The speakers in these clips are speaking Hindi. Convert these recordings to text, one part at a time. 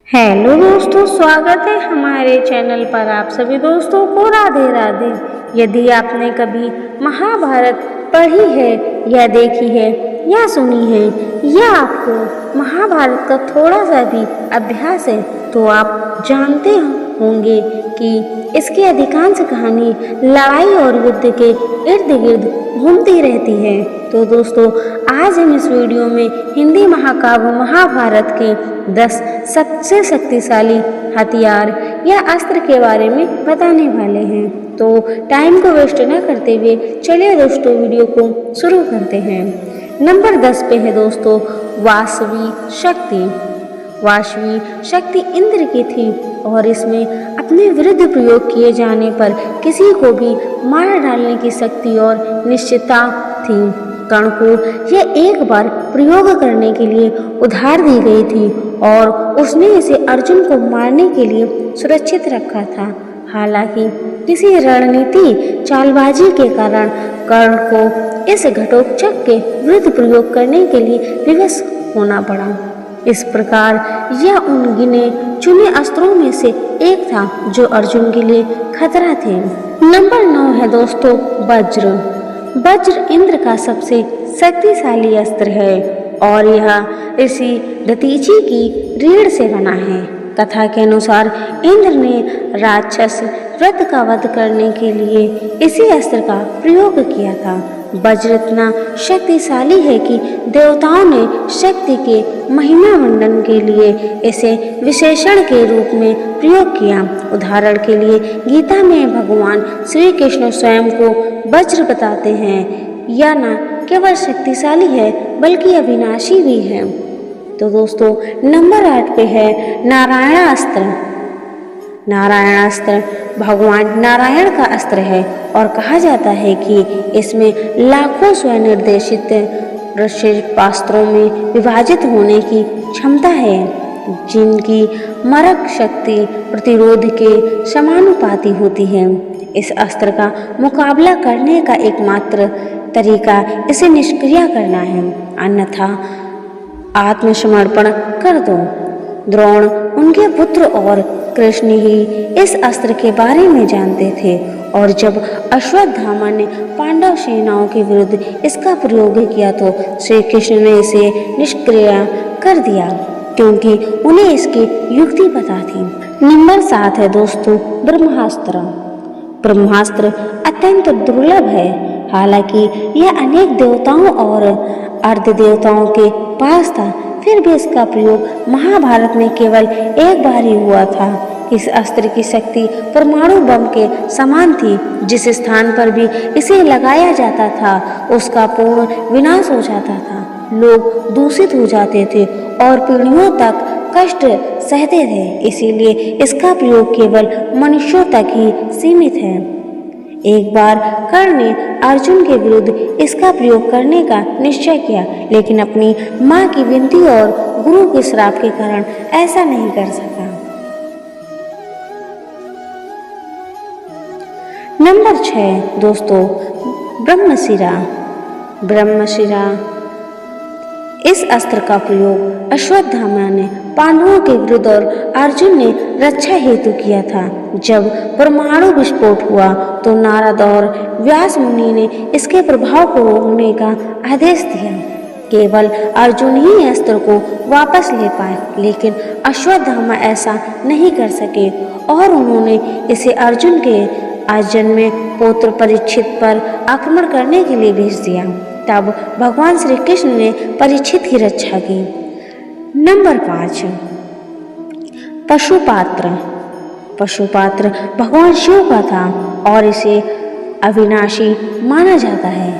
हेलो दोस्तों, स्वागत है हमारे चैनल पर। आप सभी दोस्तों को राधे राधे। यदि आपने कभी महाभारत पढ़ी है या देखी है या सुनी है या आपको महाभारत का थोड़ा सा भी अभ्यास है तो आप जानते होंगे कि इसकी अधिकांश कहानी लड़ाई और युद्ध के इर्द गिर्द घूमती रहती है। तो दोस्तों, आज हम इस वीडियो में हिंदी महाकाव्य महाभारत के 10 सबसे शक्तिशाली हथियार या अस्त्र के बारे में बताने वाले हैं। तो टाइम को वेस्ट न करते हुए चलिए दोस्तों वीडियो को शुरू करते हैं। नंबर 10 पे है दोस्तों वासवी शक्ति। वासवी शक्ति इंद्र की थी और इसमें अपने विरुद्ध प्रयोग किए जाने पर किसी को भी मार डालने की शक्ति और निश्चितता थी। कर्ण को यह एक बार प्रयोग करने के लिए उधार दी गई थी और उसने इसे अर्जुन को मारने के लिए सुरक्षित रखा था। हालांकि किसी रणनीति चालबाजी के कारण कर्ण को इस घटोत्कच के विरुद्ध प्रयोग करने के लिए विवश होना पड़ा। इस प्रकार यह उन गिने चुने अस्त्रों में से एक था जो अर्जुन के लिए खतरा थे। नंबर 9 है दोस्तों वज्र। वज्र इंद्र का सबसे शक्तिशाली अस्त्र है और यह ऋषि दधीचि की रीढ़ से बना है। कथा के अनुसार इंद्र ने राक्षस वृत्र का वध करने के लिए इसी अस्त्र का प्रयोग किया था। वज्र इतना शक्तिशाली है कि देवताओं ने शक्ति के महिमा मंडन के लिए इसे विशेषण के रूप में प्रयोग किया। उदाहरण के लिए गीता में भगवान श्री कृष्ण स्वयं को वज्र बताते हैं। यह न केवल शक्तिशाली है बल्कि अविनाशी भी है। तो दोस्तों नंबर 8 पे है नारायणास्त्र। नारायणास्त्र भगवान नारायण का अस्त्र है और कहा जाता है कि इसमें लाखों स्वनिर्देशित अस्त्रों में विभाजित होने की क्षमता है जिनकी मारक शक्ति प्रतिरोध के समानुपाती होती है। इस अस्त्र का मुकाबला करने का एकमात्र तरीका इसे निष्क्रिय करना है, अन्यथा आत्मसमर्पण कर दो। द्रोण उनके पुत्र और कृष्ण ही इस अस्त्र के बारे में जानते थे और जब अश्वत्थामा ने पांडव सेनाओं के विरुद्ध इसका प्रयोग किया तो श्री कृष्ण ने इसे निष्क्रिय कर दिया क्योंकि उन्हें इसकी युक्ति पता थी। नंबर 7 है दोस्तों ब्रह्मास्त्र। ब्रह्मास्त्र अत्यंत दुर्लभ है। हालांकि यह अनेक देवताओं और अर्ध देवताओं के पास था, फिर भी इसका प्रयोग महाभारत में केवल एक बार ही हुआ था। इस अस्त्र की शक्ति परमाणु बम के समान थी। जिस स्थान पर भी इसे लगाया जाता था उसका पूर्ण विनाश हो जाता था। लोग दूषित हो जाते थे और पीढ़ियों तक कष्ट सहते थे। इसीलिए इसका प्रयोग केवल मनुष्यों तक ही सीमित है। एक बार कर्ण ने अर्जुन के विरुद्ध इसका प्रयोग करने का निश्चय किया, लेकिन अपनी मां की विनती और गुरु के श्राप के कारण ऐसा नहीं कर सका। नंबर 6 दोस्तों ब्रह्मशिरा। ब्रह्मशिरा इस अस्त्र का प्रयोग अश्वत्थामा ने पांडवों के विरुद्ध और अर्जुन ने रक्षा हेतु किया था। जब परमाणु विस्फोट हुआ तो नारद और व्यास मुनि ने इसके प्रभाव को रोकने का आदेश दिया। केवल अर्जुन ही अस्त्र को वापस ले पाए, लेकिन अश्वत्थामा ऐसा नहीं कर सके और उन्होंने इसे अर्जुन के आजन्मे पुत्र परीक्षित पर आक्रमण करने के लिए भेज दिया। तब भगवान श्री कृष्ण ने परीक्षित की रक्षा की। नंबर 5 पशुपात्र। पशुपात्र भगवान शिव का था और इसे अविनाशी माना जाता है।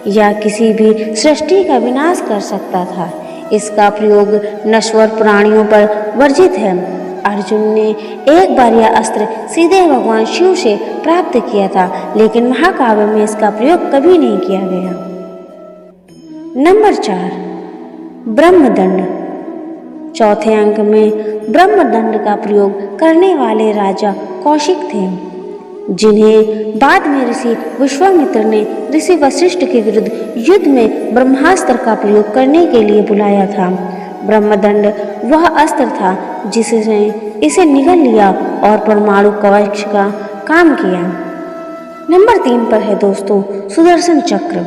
यह किसी भी सृष्टि का विनाश कर सकता था। इसका प्रयोग नश्वर प्राणियों पर वर्जित है। अर्जुन ने एक बार यह अस्त्र सीधे भगवान शिव से प्राप्त किया था, लेकिन महाकाव्य में इसका प्रयोग कभी नहीं किया गया। नंबर 4 ब्रह्मदंड। चौथे अंक में ब्रह्मदंड का प्रयोग करने वाले राजा कौशिक थे, जिन्हें बाद में ऋषि विश्वामित्र ने ऋषि वशिष्ठ के विरुद्ध युद्ध में ब्रह्मास्त्र का प्रयोग करने के लिए बुलाया था। ब्रह्मदंड वह अस्त्र था जिसने इसे निगल लिया और परमाणु कवच का काम किया। नंबर 3 पर है दोस्तों सुदर्शन चक्र।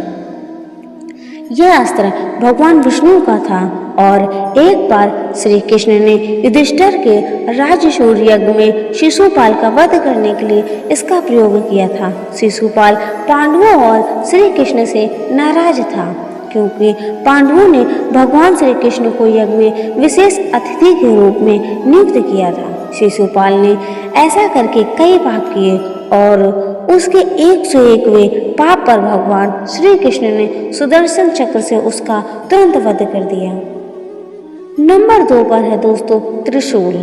यह अस्त्र भगवान विष्णु का था और एक बार श्री कृष्ण ने युधिष्ठिर के राजसूय यज्ञ में शिशुपाल का वध करने के लिए इसका प्रयोग किया था। शिशुपाल पांडवों और श्री कृष्ण से नाराज था क्योंकि पांडवों ने भगवान श्री कृष्ण को यज्ञ में विशेष अतिथि के रूप में नियुक्त किया था। शिशुपाल ने ऐसा करके कई पाप किए और उसके 101वें पाप पर भगवान श्री कृष्ण ने सुदर्शन चक्र से उसका तुरंत वध कर दिया। नंबर 2 पर है दोस्तों त्रिशूल।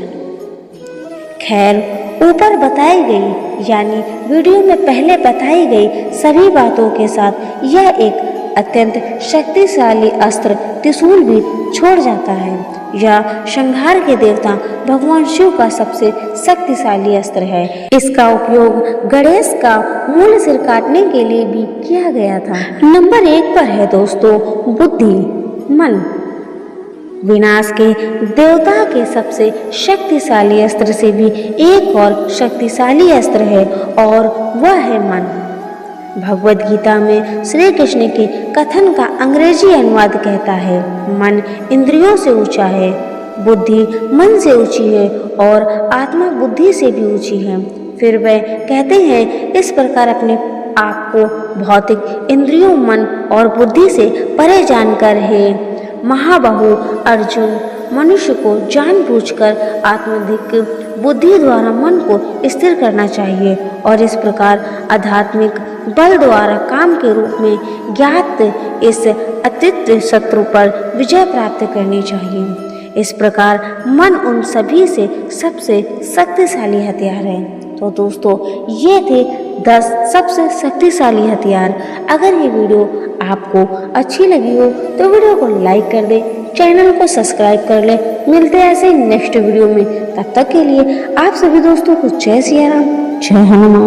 खैर, ऊपर बताई गई यानी वीडियो में पहले बताई गई सभी बातों के साथ यह एक अत्यंत शक्तिशाली अस्त्र त्रिशूल भी छोड़ जाता है। यह संहार के देवता भगवान शिव का सबसे शक्तिशाली अस्त्र है। इसका उपयोग गणेश का मूल सिर काटने के लिए भी किया गया था। नंबर 1 पर है दोस्तों बुद्धि, मन। विनाश के देवता के सबसे शक्तिशाली अस्त्र से भी एक और शक्तिशाली अस्त्र है और वह है मन। भगवद गीता में श्री कृष्ण के कथन का अंग्रेजी अनुवाद कहता है, मन इंद्रियों से ऊंचा है, बुद्धि मन से ऊंची है और आत्मा बुद्धि से भी ऊंची है। फिर वह कहते हैं, इस प्रकार अपने आप को भौतिक इंद्रियों, मन और बुद्धि से परे जानकर है महाबाहु अर्जुन, मनुष्य को जानबूझकर आत्मधिक बुद्धि द्वारा मन को स्थिर करना चाहिए और इस प्रकार आध्यात्मिक बल द्वारा काम के रूप में ज्ञात इस अतिरिक्त शत्रु पर विजय प्राप्त करनी चाहिए। इस प्रकार मन उन सभी से सबसे शक्तिशाली हथियार है। तो दोस्तों, ये थे 10 सबसे शक्तिशाली हथियार। अगर ये वीडियो आपको अच्छी लगी हो तो वीडियो को लाइक कर दें, चैनल को सब्सक्राइब कर लें। मिलते हैं ऐसे नेक्स्ट वीडियो में। तब तक के लिए आप सभी दोस्तों को जय सिया राम, जय हनुमान।